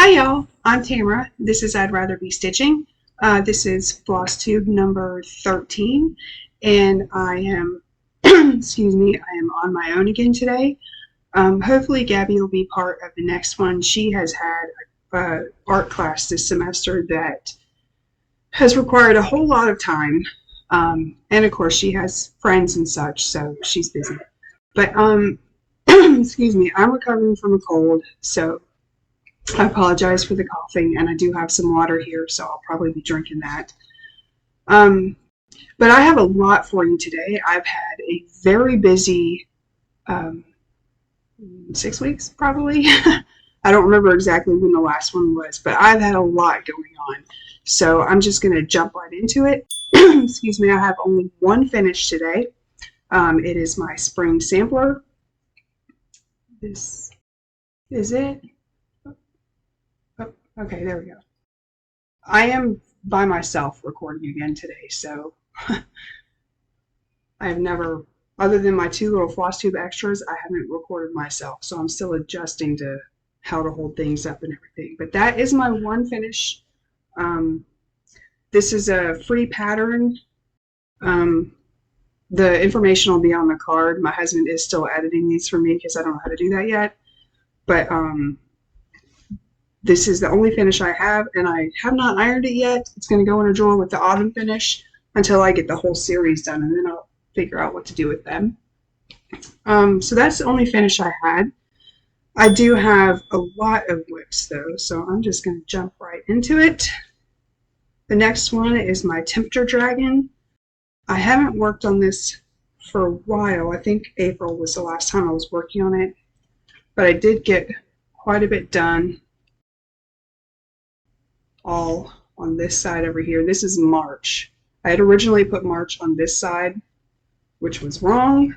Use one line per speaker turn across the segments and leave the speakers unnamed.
Hi y'all, I'm Tamara. This is I'd Rather Be Stitching. This is FlossTube number 13, and I am, excuse me, I am on my own again today. Hopefully Gabby will be part of the next one. She has had an art class this semester that has required a whole lot of time, and of course she has friends and such, so she's busy. But excuse me, I'm recovering from a cold, so I apologize for the coughing, and I do have some water here, so I'll probably be drinking that. But I have a lot for you today. I've had a very busy 6 weeks, probably. I don't remember exactly when the last one was, but I've had a lot going on. So I'm just going to jump right into it. Excuse me, I have only one finish today. It is my spring sampler. This is it. Okay, there we go. I am by myself recording again today, so I have never, other than my two little FlossTube extras, I haven't recorded myself, so I'm still adjusting to how to hold things up and everything. But that is my one finish. This is a free pattern. The information will be on the card. My husband is still editing these for me because I don't know how to do that yet. But this is the only finish I have, and I have not ironed it yet. It's going to go in a drawer with the autumn finish until I get the whole series done, and then I'll figure out what to do with them. So that's the only finish I had. I do have a lot of whips, though, so I'm just going to jump right into it. The next one is my Temperature Dragon. I haven't worked on this for a while. I think April was the last time I was working on it, but I did get quite a bit done. All on this side over here. This is March. I had originally put March on this side, which was wrong.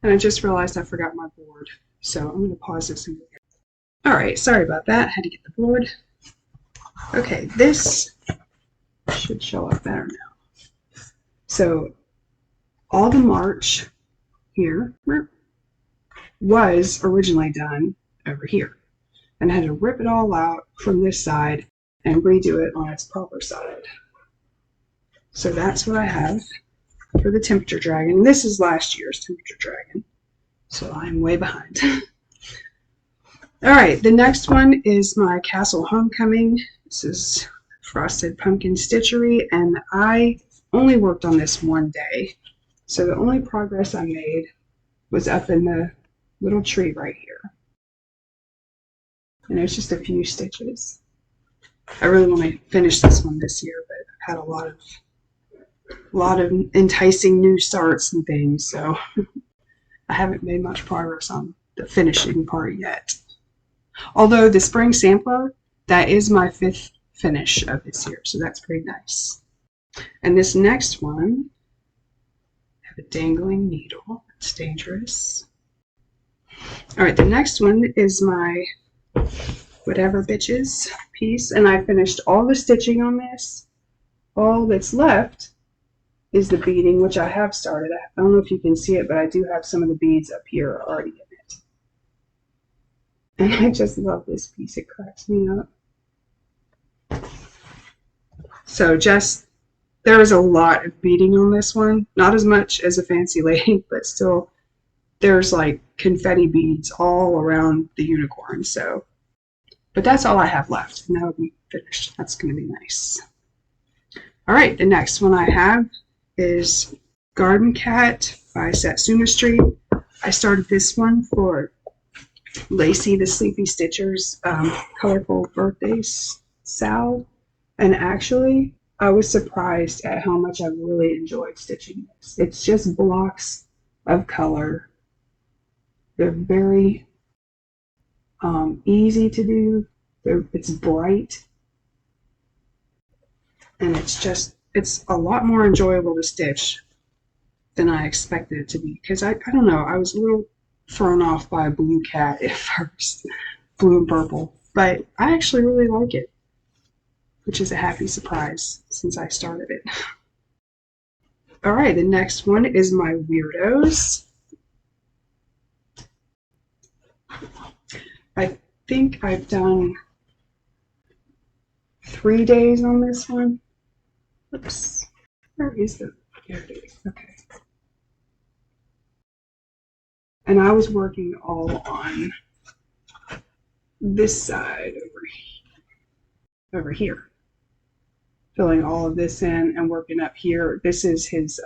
And I just realized I forgot my board. So I'm going to pause this and go get it. Alright, sorry about that. I had to get the board. Okay, this should show up better now. So all the March here was originally done over here. And I had to rip it all out from this side and redo it on its proper side. So that's what I have for the Temperature Dragon. This is last year's Temperature Dragon, so I'm way behind. Alright, the next one is my Castle Homecoming. This is Frosted Pumpkin Stitchery, and I only worked on this one day. So the only progress I made was up in the little tree right here. And there's just a few stitches. I really want to finish this one this year, but I've had a lot of enticing new starts and things, so I haven't made much progress on the finishing part yet. Although the spring sampler, that is my 5th finish of this year, so that's pretty nice. And this next one, I have a dangling needle. It's dangerous. Alright, the next one is my Whatever Bitches piece, and I finished all the stitching on this. All that's left is the beading, which I have started. I don't know if you can see it, but I do have some of the beads up here already in it. And I just love this piece. It cracks me up. So there is a lot of beading on this one. Not as much as a Fancy Lady, but still there's like confetti beads all around the unicorn. So, but that's all I have left, and that will be finished. That's going to be nice. All right, the next one I have is Garden Cat by Satsuma Street. I started this one for Lacey the Sleepy Stitcher's colorful birthday salve, and actually I was surprised at how much I really enjoyed stitching this. It's just blocks of color. They're very easy to do. It's bright, and it's a lot more enjoyable to stitch than I expected it to be, because I don't know, I was a little thrown off by a blue cat at first, blue and purple, but I actually really like it, which is a happy surprise since I started it. Alright, the next one is my Weirdos. I think I've done 3 days on this one. Oops. Where is the, here it is. Okay. And I was working all on this side over here. Filling all of this in and working up here. This is his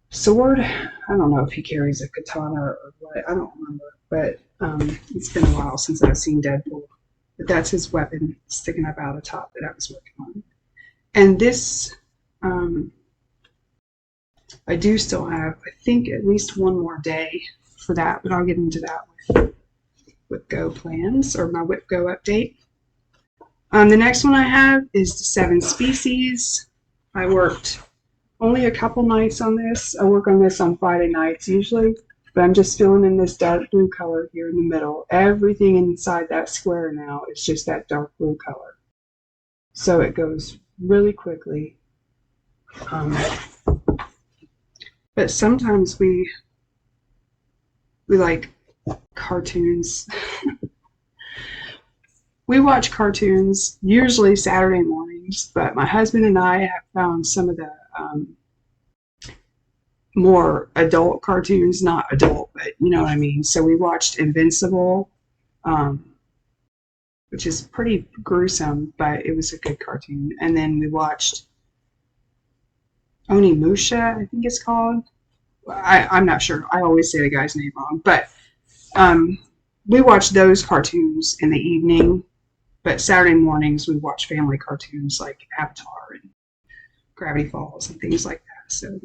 sword. I don't know if he carries a katana or what. I don't remember. But it's been a while since I've seen Deadpool. But that's his weapon sticking up out of the top that I was working on. And this, I do still have, I think, at least one more day for that. But I'll get into that with WIPGO plans or my WIPGO update. The next one I have is the 7 species. I worked only a couple nights on this. I work on this on Friday nights usually, but I'm just filling in this dark blue color here in the middle. Everything inside that square now is just that dark blue color. So it goes really quickly. But sometimes we like cartoons. We watch cartoons usually Saturday mornings, but my husband and I have found some of the more adult cartoons, not adult, but you know what I mean. So we watched Invincible, which is pretty gruesome, but it was a good cartoon. And then we watched Onimusha, I think it's called. I'm not sure. I always say the guy's name wrong, but we watched those cartoons in the evening. But Saturday mornings we watch family cartoons like Avatar and Gravity Falls and things like that. So,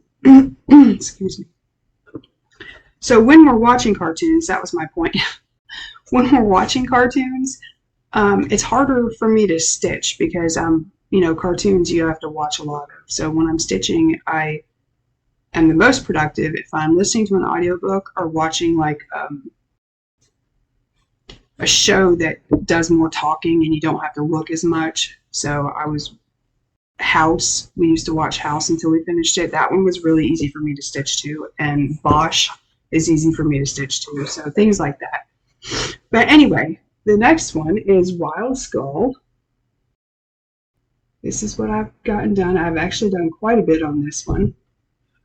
excuse me. So when we're watching cartoons, that was my point. When we're watching cartoons, it's harder for me to stitch because you know, cartoons you have to watch a lot of. So when I'm stitching, I am the most productive if I'm listening to an audiobook or watching like a show that does more talking and you don't have to look as much. So I was House. We used to watch House until we finished it. That one was really easy for me to stitch to, and Bosch is easy for me to stitch to. So things like that. But anyway, the next one is Wild Skull. This is what I've gotten done. I've actually done quite a bit on this one.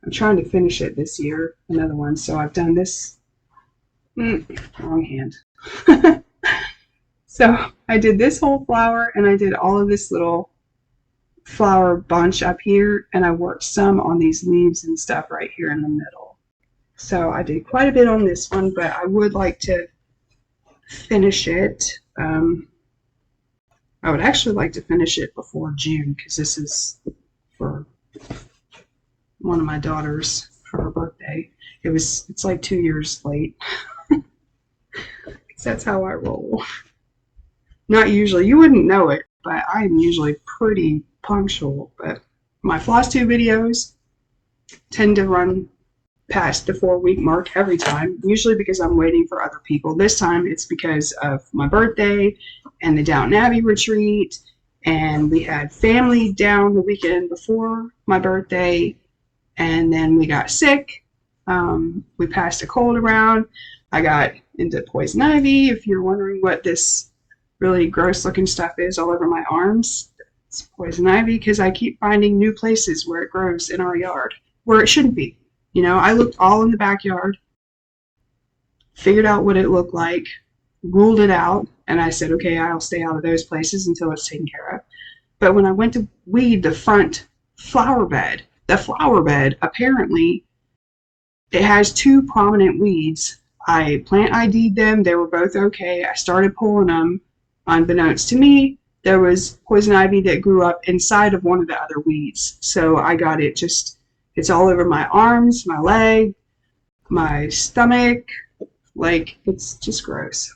I'm trying to finish it this year, another one. So I've done this, wrong hand. So I did this whole flower and I did all of this little flower bunch up here, and I worked some on these leaves and stuff right here in the middle. So I did quite a bit on this one, but I would like to finish it. I would actually like to finish it before June because this is for one of my daughters for her birthday. It's like 2 years late. That's how I roll. Not usually. You wouldn't know it, but I am usually pretty punctual. But my FlossTube videos tend to run past the 4-week mark every time, usually because I'm waiting for other people. This time it's because of my birthday and the Downton Abbey retreat, and we had family down the weekend before my birthday, and then we got sick. We passed a cold around. I got into poison ivy. If you're wondering what this really gross looking stuff is all over my arms, it's poison ivy because I keep finding new places where it grows in our yard where it shouldn't be. You know, I looked all in the backyard, figured out what it looked like, ruled it out, and I said, okay, I'll stay out of those places until it's taken care of. But when I went to weed the front flower bed, apparently it has 2 prominent weeds. I plant ID'd them. They were both okay. I started pulling them. Unbeknownst to me, there was poison ivy that grew up inside of one of the other weeds. So I got it it's all over my arms, my leg, my stomach. Like, it's just gross.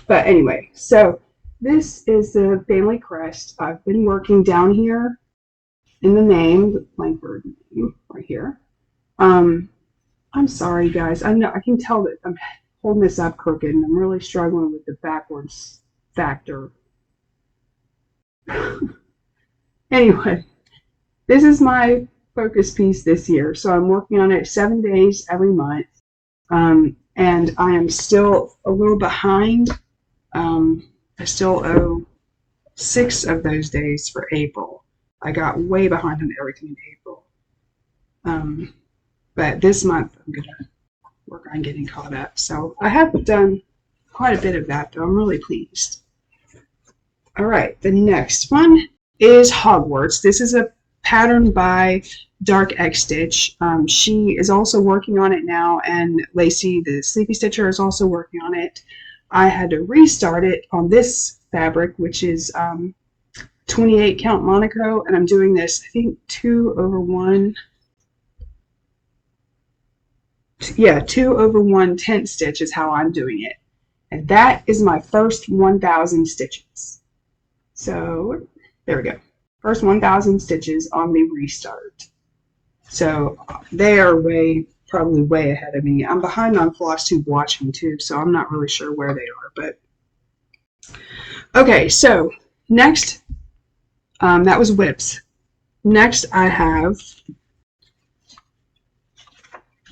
But anyway, so this is the family crest. I've been working down here in the name, the Langford name right here. I'm sorry, guys. I know I can tell that I'm holding this up crooked, and I'm really struggling with the backwards factor. Anyway, this is my focus piece this year, so I'm working on it 7 days every month. and I am still a little behind. I still owe 6 of those days for April. I got way behind on everything in April. But this month I'm going to work on getting caught up. So I have done quite a bit of that, though. I'm really pleased. All right, the next one is Hogwarts. This is a pattern by Dark X Stitch. She is also working on it now, and Lacey, the Sleepy Stitcher, is also working on it. I had to restart it on this fabric, which is 28 count Monaco, and I'm doing this, I think, 2/1. Yeah, 2/1 tent stitch is how I'm doing it. And that is my first 1,000 stitches. So there we go. First 1,000 stitches on the restart. So they are probably way ahead of me. I'm behind on FlossTube watching too, so I'm not really sure where they are. But okay, so next, that was WIPs. Next, I have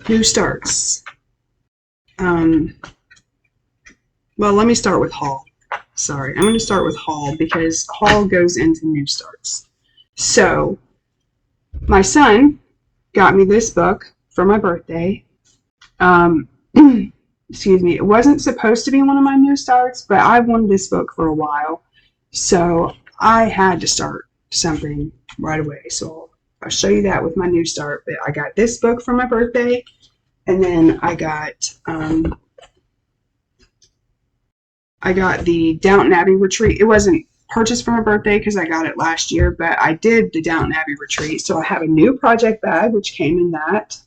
new starts. Well, let me start with haul. Sorry, I'm going to start with haul because haul goes into new starts. So my son got me this book for my birthday. Excuse me. It wasn't supposed to be one of my new starts, but I've wanted this book for a while, so I had to start something right away. So I'll show you that with my new start. But I got this book for my birthday, and then I got the Downton Abbey Retreat. It wasn't purchased for my birthday because I got it last year, but I did the Downton Abbey Retreat. So I have a new project bag, which came in that.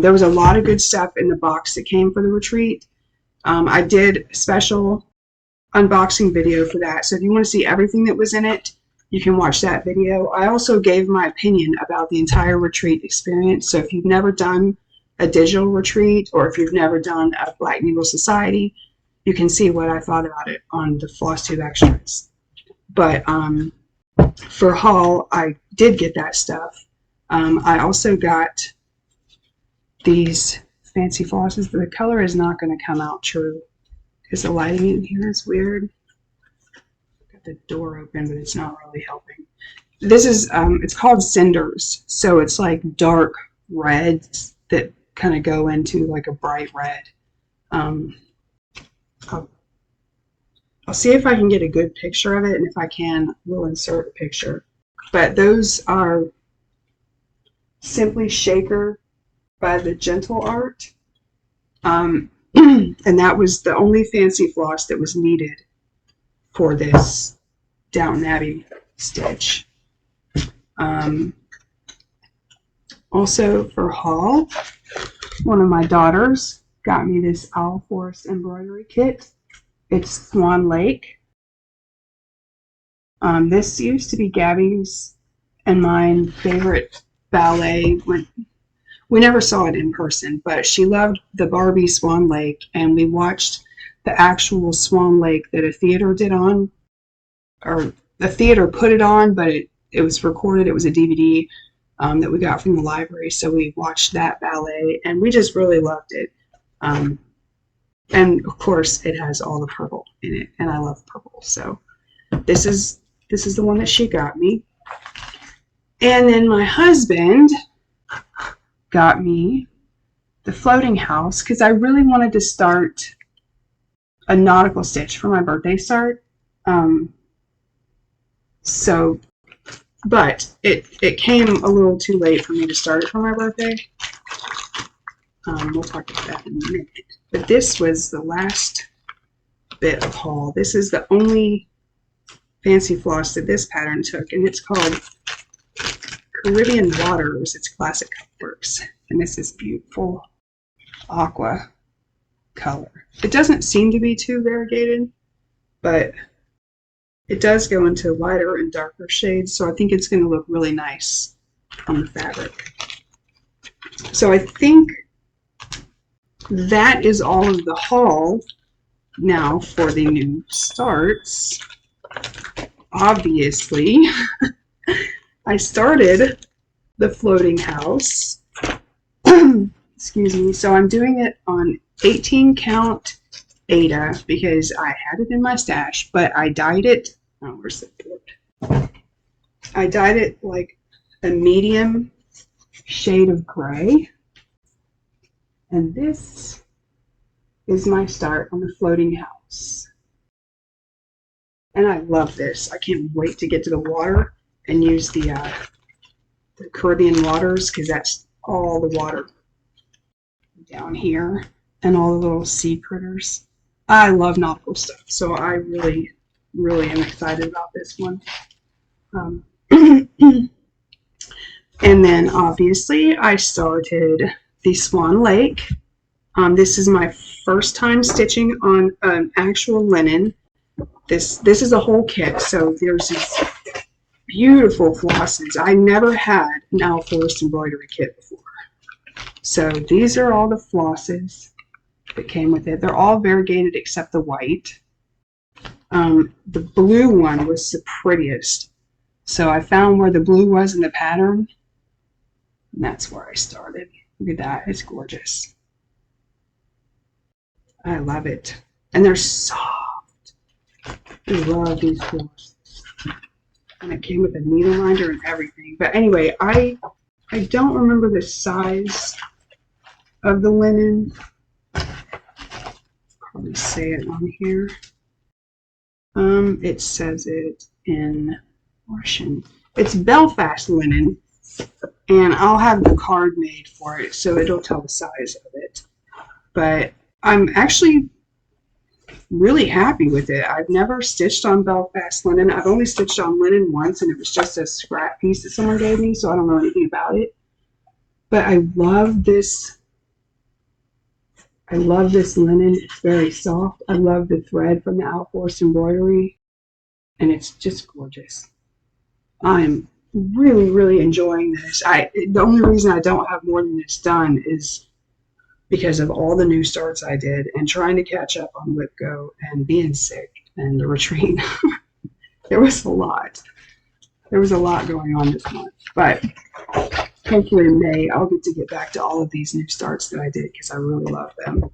There was a lot of good stuff in the box that came for the retreat. I did a special unboxing video for that. So if you want to see everything that was in it, you can watch that video. I also gave my opinion about the entire retreat experience. So if you've never done a digital retreat, or if you've never done a Black Needle Society, you can see what I thought about it on the FlossTube extras. But for haul, I did get that stuff. I also got these fancy flosses. The color is not going to come out true because the lighting in here is weird. Got the door open, but it's not really helping. This is, it's called Cinders. So it's like dark reds that kind of go into like a bright red. I'll see if I can get a good picture of it, and if I can, we'll insert a picture. But those are Simply Shaker by the Gentle Art. And that was the only fancy floss that was needed for this Downton Abbey stitch. Also for haul, one of my daughters got me this Owl Forest embroidery kit. It's Swan Lake. This used to be Gabby's and mine favorite ballet. We never saw it in person, but she loved the Barbie Swan Lake, and we watched the actual Swan Lake that a theater did on, or the theater put it on, but it was recorded. It was a DVD that we got from the library, so we watched that ballet, and we just really loved it. And of course, it has all the purple in it, and I love purple. So this is the one that she got me. And then my husband got me the floating house because I really wanted to start a nautical stitch for my birthday start. But it came a little too late for me to start it for my birthday. We'll talk about that in a minute. But this was the last bit of haul. This is the only fancy floss that this pattern took, and it's called Caribbean Waters. It's Classic Colorworks, and this is beautiful aqua color. It doesn't seem to be too variegated, but it does go into lighter and darker shades, so I think it's going to look really nice on the fabric. So I think that is all of the haul. Now for the new starts. Obviously, I started the floating house. excuse me. So I'm doing it on 18 count Ada because I had it in my stash, but I dyed it. Oh, where's the board? I dyed it like a medium shade of gray. And this is my start on the floating house. And I love this. I can't wait to get to the water and use the Caribbean waters, because that's all the water down here and all the little sea critters. I love nautical stuff, so I really, really am excited about this one. And then obviously I started the Swan Lake. This is my first time stitching on an actual linen. This is a whole kit, so there's these beautiful flosses. I never had an Owl Forest embroidery kit before. So these are all the flosses that came with it. They're all variegated except the white. The blue one was the prettiest. So I found where the blue was in the pattern, and that's where I started. Look at that, it's gorgeous. I love it. And they're soft. I love these flosses. And it came with a needle minder and everything. But anyway, I don't remember the size of the linen. Probably say it on here. It says it in Russian. It's Belfast linen, and I'll have the card made for it, so it'll tell the size of it. But I'm actually really happy with it. I've never stitched on Belfast linen. I've only stitched on linen once, and it was just a scrap piece that someone gave me, so I don't know anything about it. But I love this. I love this linen. It's very soft. I love the thread from the Owl Forest embroidery, and it's just gorgeous. I'm really, really enjoying this. The only reason I don't have more than this done is because of all the new starts I did and trying to catch up on WIPGO and being sick and the retreat. There was a lot. There was a lot going on this month. But hopefully in May, I'll get back to all of these new starts that I did because I really love them.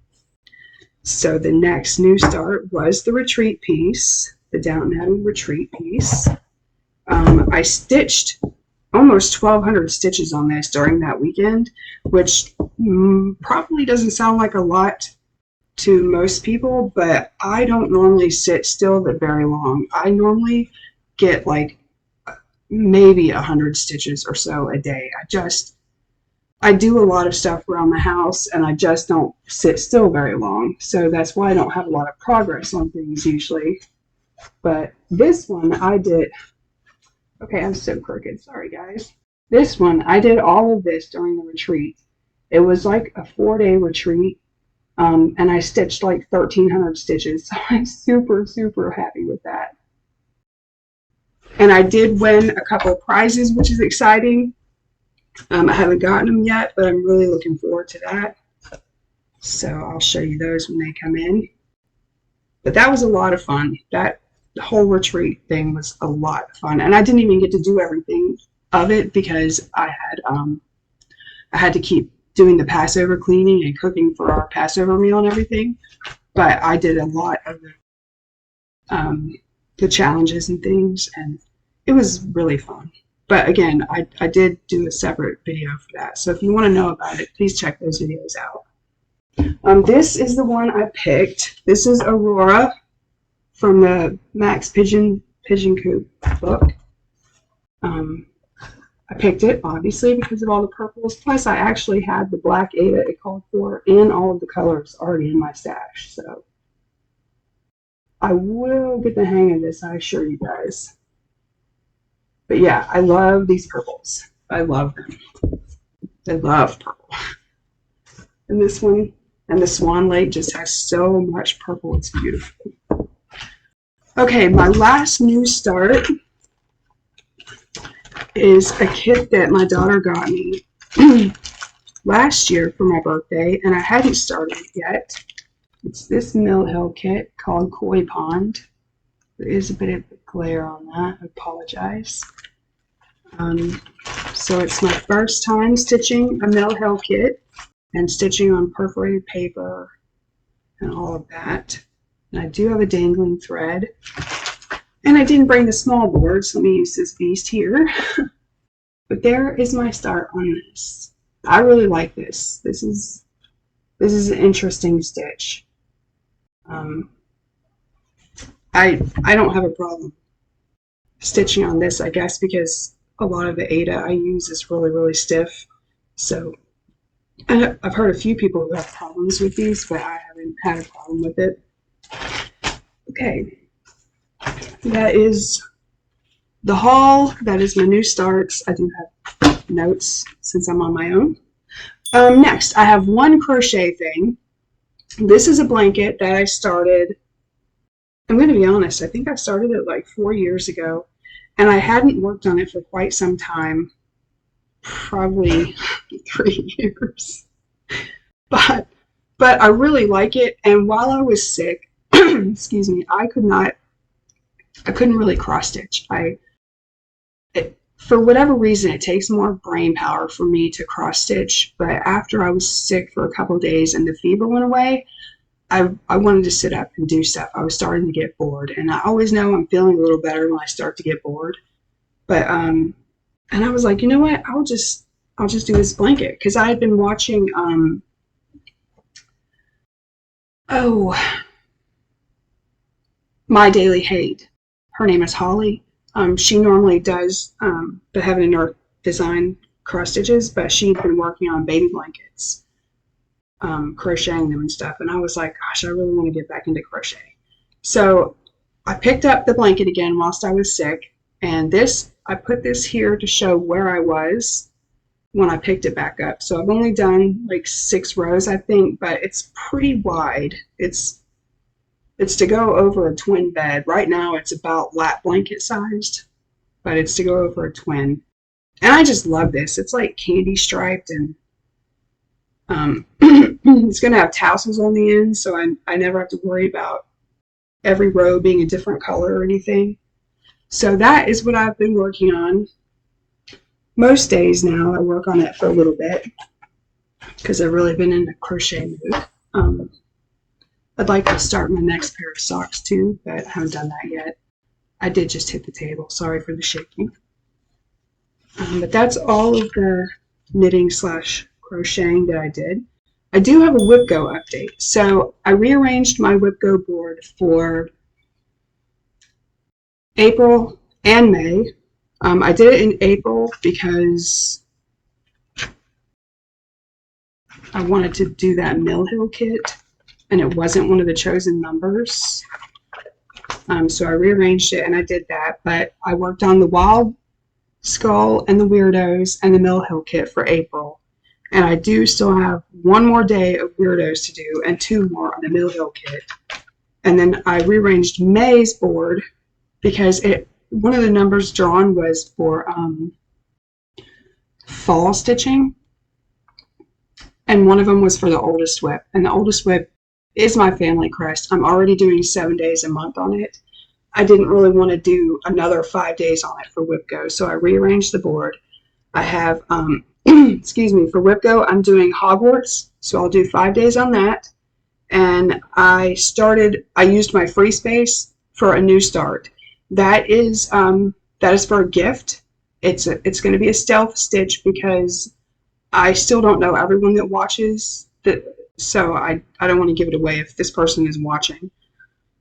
So the next new start was the retreat piece, the Downton Abbey retreat piece. I stitched almost 1,200 stitches on this during that weekend, which probably doesn't sound like a lot to most people, but I don't normally sit still that very long. I normally get like maybe 100 stitches or so a day. I do a lot of stuff around the house, and I just don't sit still very long. So that's why I don't have a lot of progress on things usually. But this one I did. Okay, I'm so crooked. Sorry, guys. This one, I did all of this during the retreat. It was like a 4-day retreat, and I stitched like 1,300 stitches. So I'm super, super happy with that. And I did win a couple of prizes, which is exciting. I haven't gotten them yet, but I'm really looking forward to that. So I'll show you those when they come in. But that was a lot of fun. The whole retreat thing was a lot of fun, and I didn't even get to do everything of it because I had to keep doing the Passover cleaning and cooking for our Passover meal and everything. But I did a lot of the challenges and things, and it was really fun. But again, I did do a separate video for that, so if you want to know about it, please check those videos out. This is the one I picked. This is Aurora from the Max Pigeon Coop book. I picked it obviously because of all the purples. Plus, I actually had the black Ada it called for and all of the colors already in my stash. So I will get the hang of this, I assure you guys. But yeah, I love these purples. I love them. I love purple. And this one, and the Swan Lake just has so much purple. It's beautiful. Okay, my last new start is a kit that my daughter got me last year for my birthday, and I hadn't started it yet. It's this Mill Hill kit called Koi Pond. There is a bit of glare on that. I apologize. So it's my first time stitching a Mill Hill kit, and stitching on perforated paper and all of that. And I do have a dangling thread. And I didn't bring the small board, so let me use this beast here. But there is my start on this. I really like this. This is an interesting stitch. I don't have a problem stitching on this, I guess, because a lot of the Aida I use is really, really stiff. So I've heard a few people who have problems with these, but I haven't had a problem with it. Okay, that is the haul. That is my new starts. I do have notes since I'm on my own. Next, I have one crochet thing. This is a blanket that I started. I'm going to be honest, I think I started it like 4 years ago, and I hadn't worked on it for quite some time, probably 3 years. But I really like it, and while I was sick, excuse me, I couldn't really cross stitch. For whatever reason, it takes more brain power for me to cross stitch, but after I was sick for a couple of days and the fever went away, I wanted to sit up and do stuff. I was starting to get bored, and I always know I'm feeling a little better when I start to get bored. But and I was like, you know what? I'll just do this blanket, because I had been watching My Daily Hate. Her name is Holly. She normally does the Heaven and Earth design cross stitches, but she'd been working on baby blankets, crocheting them and stuff, and I was like, gosh, I really want to get back into crochet. So I picked up the blanket again whilst I was sick, and I put this here to show where I was when I picked it back up. So I've only done like 6 rows, I think, but it's pretty wide. It's to go over a twin bed. Right now it's about lap blanket sized, but it's to go over a twin. And I just love this. It's like candy striped, and it's going to have tassels on the end, so I never have to worry about every row being a different color or anything. So that is what I've been working on. Most days now I work on it for a little bit because I've really been in the crochet mood. I'd like to start my next pair of socks too, but I haven't done that yet. I did just hit the table. Sorry for the shaking. But that's all of the knitting / crocheting that I did. I do have a WIPGO update. So I rearranged my WIPGO board for April and May. I did it in April because I wanted to do that Mill Hill kit, and it wasn't one of the chosen numbers. So I rearranged it and I did that, but I worked on the Wild Skull and the Weirdos and the Mill Hill kit for April. And I do still have 1 more day of Weirdos to do and 2 more on the Mill Hill kit. And then I rearranged May's board because one of the numbers drawn was for fall stitching, and one of them was for the oldest WIP. And the oldest WIP is my family crest. I'm already doing 7 days a month on it. I didn't really want to do another 5 days on it for WIPGO, so I rearranged the board. I have, excuse me, for WIPGO, I'm doing Hogwarts, so I'll do 5 days on that. And I used my free space for a new start. That is for a gift. It's going to be a stealth stitch because I still don't know everyone that watches, so I don't want to give it away if this person is watching.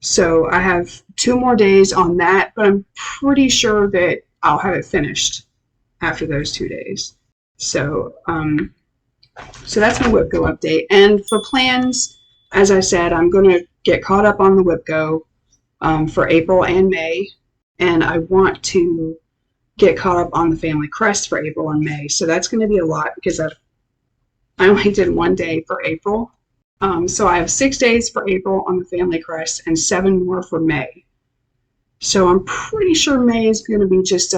So I have 2 more days on that, but I'm pretty sure that I'll have it finished after those 2 days. So that's my WIPGO update. And for plans, as I said, I'm going to get caught up on the WIPGO for April and May, and I want to get caught up on the family crest for April and May. So that's going to be a lot because I only did 1 day for April. So I have 6 days for April on the family crest and 7 more for May. So I'm pretty sure May is going to be just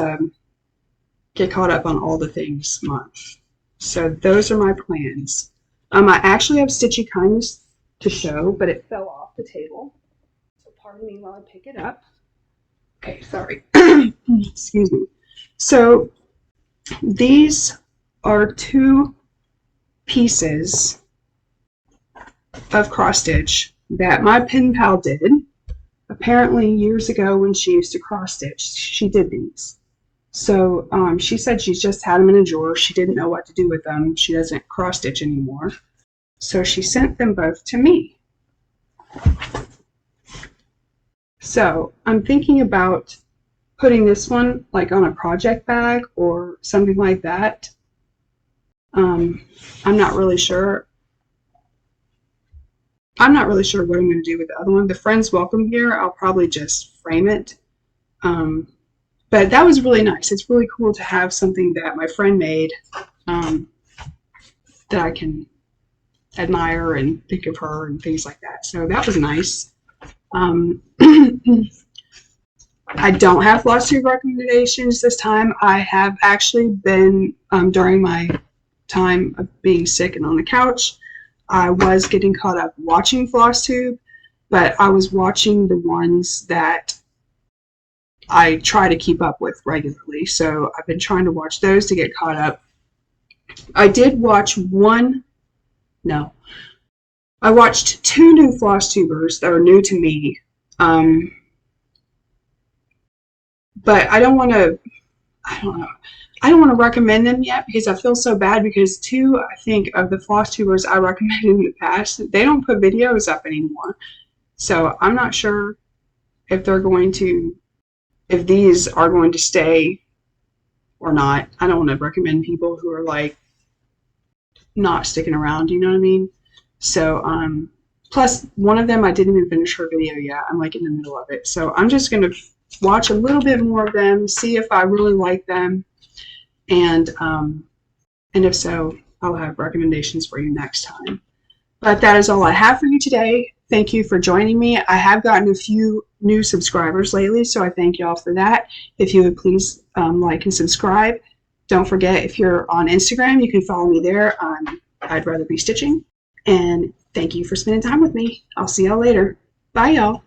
get caught up on all the things month. So those are my plans. I actually have Stitchy Kindness to show, but it fell off the table. So pardon me while I pick it up. Okay, sorry. Excuse me. So these are 2 pieces of cross stitch that my pen pal did. Apparently years ago when she used to cross stitch, she did these. So she said she's just had them in a drawer. She didn't know what to do with them. She doesn't cross stitch anymore. So she sent them both to me. So I'm thinking about putting this one like on a project bag or something like that. I'm not really sure. I'm not really sure what I'm going to do with the other one. The Friends Welcome here, I'll probably just frame it. But that was really nice. It's really cool to have something that my friend made that I can admire and think of her and things like that. So that was nice. I don't have FlossTube recommendations this time. I have actually been, during my time of being sick and on the couch, I was getting caught up watching FlossTube, but I was watching the ones that I try to keep up with regularly. So I've been trying to watch those to get caught up. I did watch I watched 2 new FlossTubers that are new to me. But I don't want to recommend them yet because I feel so bad because 2, I think, of the FlossTubers I recommended in the past, they don't put videos up anymore. So I'm not sure if these are going to stay or not. I don't want to recommend people who are like not sticking around, you know what I mean? So plus one of them I didn't even finish her video yet. I'm like in the middle of it. So I'm just going to watch a little bit more of them, see if I really like them, and if so, I'll have recommendations for you next time. But that is all I have for you today. Thank you for joining me. I have gotten a few new subscribers lately, so I thank you all for that. If you would please like and subscribe. Don't forget, if you're on Instagram, you can follow me there. I'd Rather Be Stitching. And thank you for spending time with me. I'll see y'all later. Bye, y'all.